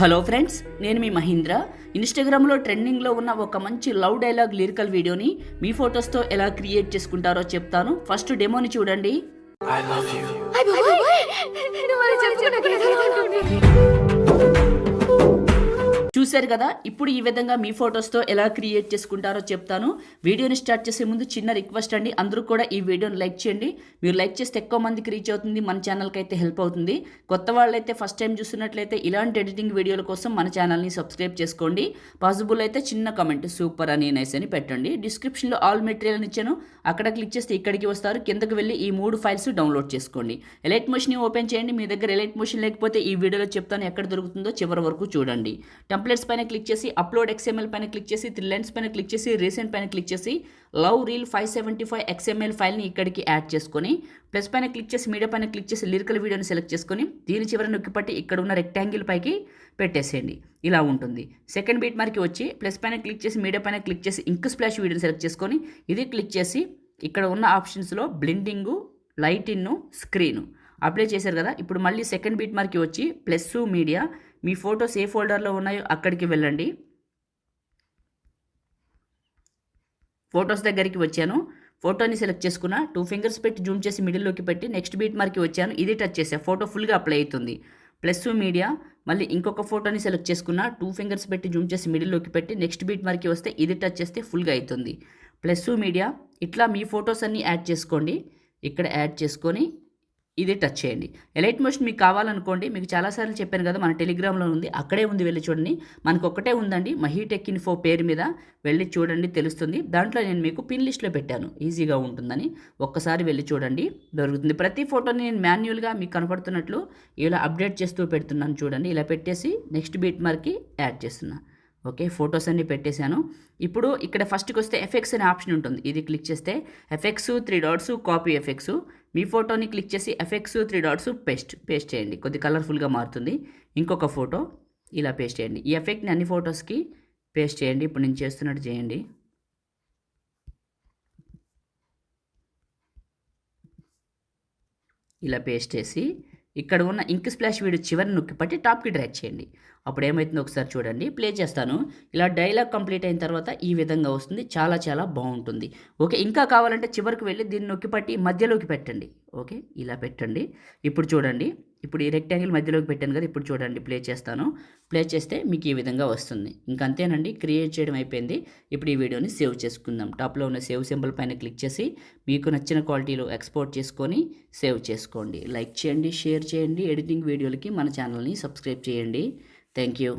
Hello friends, నేను మీ మహీంద్ర. ఇన్స్టాగ్రామ్లో ట్రెండింగ్లో ఉన్న ఒక మంచి లవ్ డైలాగ్ లిరికల్ వీడియోని మీ ఫొటోస్తో ఎలా క్రియేట్ చేసుకుంటారో చెప్తాను. ఫస్ట్ డెమోని చూడండి. I love you. చూశారు కదా, ఇప్పుడు ఈ విధంగా మీ ఫొటోస్తో ఎలా క్రియేట్ చేసుకుంటారో చెప్తాను. వీడియోని స్టార్ట్ చేసే ముందు చిన్న రిక్వెస్ట్ అండి, అందరూ కూడా ఈ వీడియోని లైక్ చేయండి. మీరు లైక్ చేస్తే ఎక్కువ మందికి రీచ్ అవుతుంది, మన ఛానల్కి అయితే హెల్ప్ అవుతుంది. కొత్త వాళ్ళైతే ఫస్ట్ టైం చూస్తున్నట్లయితే ఇలాంటి ఎడిటింగ్ వీడియోల కోసం మన ఛానల్ని సబ్స్క్రైబ్ చేసుకోండి. పాసిబుల్ అయితే చిన్న కమెంట్ సూపర్ అని నైస్ అని పెట్టండి. డిస్క్రిప్షన్లో ఆల్ మెటీరియల్ ఇచ్చాను, అక్కడ క్లిక్ చేస్తే ఇక్కడికి వస్తారు. కిందకి వెళ్ళి ఈ 3 ఫైల్స్ డౌన్లోడ్ చేసుకోండి. ఎలైట్ మోషన్ ఓపెన్ చేయండి. మీ దగ్గర ఎలైట్ మోషన్ లేకపోతే ఈ వీడియోలో చెప్తాను ఎక్కడ దొరుకుతుందో, చివరి వరకు చూడండి. టెంప్లెట్స్ పైన క్లిక్ చేసి అప్లోడ్ XML పైన క్లిక్ చేసి 3 లైన్స్ పైన క్లిక్ చేసి రీసెంట్ పైన క్లిక్ చేసి లవ్ రీల్ 575 XML ఫైల్ని ఇక్కడికి యాడ్ చేసుకొని ప్లస్ పైన క్లిక్ చేసి మీడియా పైన క్లిక్ చేసి లిరికల్ వీడియోని సెలెక్ట్ చేసుకొని దీని చివర నొక్కిపట్టి ఇక్కడ ఉన్న రెక్టాంగిల్ పైకి పెట్టేసేయండి. ఇలా ఉంటుంది. సెకండ్ బీట్ మార్కి వచ్చి ప్లస్ పైన క్లిక్ చేసి మీడియా పైన క్లిక్ చేసి ఇంక్ స్ప్లాష్ వీడియోని సెలెక్ట్ చేసుకొని ఇది క్లిక్ చేసి ఇక్కడ ఉన్న ఆప్షన్స్లో బ్లెండింగు, లైట్ ఇన్ను, స్క్రీను అప్లై చేశారు కదా. ఇప్పుడు మళ్ళీ సెకండ్ బీట్ మార్కి వచ్చి ప్లస్ మీడియా, మీ ఫొటోస్ ఏ ఫోల్డర్లో ఉన్నాయో అక్కడికి వెళ్ళండి. ఫొటోస్ దగ్గరికి వచ్చాను, ఫోటోని సెలెక్ట్ చేసుకున్న 2 ఫింగర్స్ పెట్టి జూమ్ చేసి మిడిల్లోకి పెట్టి నెక్స్ట్ బీట్ మార్కి వచ్చాను. ఇది టచ్ చేసా, ఫోటో ఫుల్గా అప్లై అవుతుంది. ప్లస్ మీడియా, మళ్ళీ ఇంకొక ఫోటోని సెలెక్ట్ చేసుకున్న 2 ఫింగర్స్ పెట్టి జూమ్ చేసి మిడిల్లోకి పెట్టి నెక్స్ట్ బీట్ మార్కి వస్తే ఇది టచ్ చేస్తే ఫుల్గా అవుతుంది. ప్లస్ మీడియా, ఇట్లా మీ ఫొటోస్ అన్నీ యాడ్ చేసుకోండి. ఇక్కడ యాడ్ చేసుకొని ఇది టచ్ చేయండి. ఎలైట్ మోషన్ మీకు కావాలనుకోండి, మీకు చాలాసార్లు చెప్పాను కదా, మన టెలిగ్రామ్లో ఉంది, అక్కడే ఉంది, వెళ్ళి చూడండి. మనకు ఒక్కటే ఉందండి, మహీటెక్ ఇన్ఫో పేరు మీద వెళ్ళి చూడండి, తెలుస్తుంది. దాంట్లో నేను మీకు పిన్ లిస్ట్లో పెట్టాను, ఈజీగా ఉంటుందని. ఒక్కసారి వెళ్ళి చూడండి, దొరుకుతుంది. ప్రతి ఫోటోని నేను మాన్యువల్గా మీకు కనపడుతున్నట్లు ఇలా అప్డేట్ చేస్తూ పెడుతున్నాను. చూడండి, ఇలా పెట్టేసి నెక్స్ట్ బీట్ మార్కి యాడ్ చేస్తున్నాను. ఓకే, ఫొటోస్ అన్నీ పెట్టేశాను. ఇప్పుడు ఇక్కడ ఫస్ట్కి వస్తే ఎఫెక్ట్స్ అనే ఆప్షన్ ఉంటుంది, ఇది క్లిక్ చేస్తే ఎఫెక్ట్స్ 3 డాట్స్ కాపీ ఎఫెక్ట్స్. మీ ఫోటోని క్లిక్ చేసి ఎఫెక్ట్స్ 3 డాట్స్ పేస్ట్ చేయండి, కొద్ది కలర్ఫుల్గా మారుతుంది. ఇంకొక ఫోటో ఇలా పేస్ట్ చేయండి. ఈ ఎఫెక్ట్ని అన్ని ఫొటోస్కి పేస్ట్ చేయండి. ఇప్పుడు నేను చేస్తున్నట్టు చేయండి. ఇలా పేస్ట్ చేసి ఇక్కడ ఉన్న ఇంక్ స్ప్లాష్ వీడియో చివరిని నొక్కి పట్టి టాప్కి డ్రాగ్ చేయండి. అప్పుడు ఏమవుతుందో ఒకసారి చూడండి. ప్లే చేస్తాను. ఇలా డైలాగ్ కంప్లీట్ అయిన తర్వాత ఈ విధంగా వస్తుంది. చాలా చాలా బాగుంటుంది. ఓకే, ఇంకా కావాలంటే చివరికి వెళ్ళి దీన్ని నొక్కి పట్టి మధ్యలోకి పెట్టండి. ఓకే, ఇలా పెట్టండి. ఇప్పుడు చూడండి, ఇప్పుడు ఈ రెక్టాంగిల్ మధ్యలోకి పెట్టాను కదా. ఇప్పుడు చూడండి, ప్లే చేస్తాను. ప్లే చేస్తే మీకు ఈ విధంగా వస్తుంది. ఇంకంతేనండి, క్రియేట్ చేయడం అయిపోయింది. ఇప్పుడు ఈ వీడియోని సేవ్ చేసుకుందాం. టాప్లో ఉన్న సేవ్ సింబల్ పైన క్లిక్ చేసి మీకు నచ్చిన క్వాలిటీలో ఎక్స్పోర్ట్ చేసుకొని సేవ్ చేసుకోండి. లైక్ చేయండి, షేర్ చేయండి. ఎడిటింగ్ వీడియోలకి మన ఛానల్ని సబ్స్క్రైబ్ చేయండి. Thank you.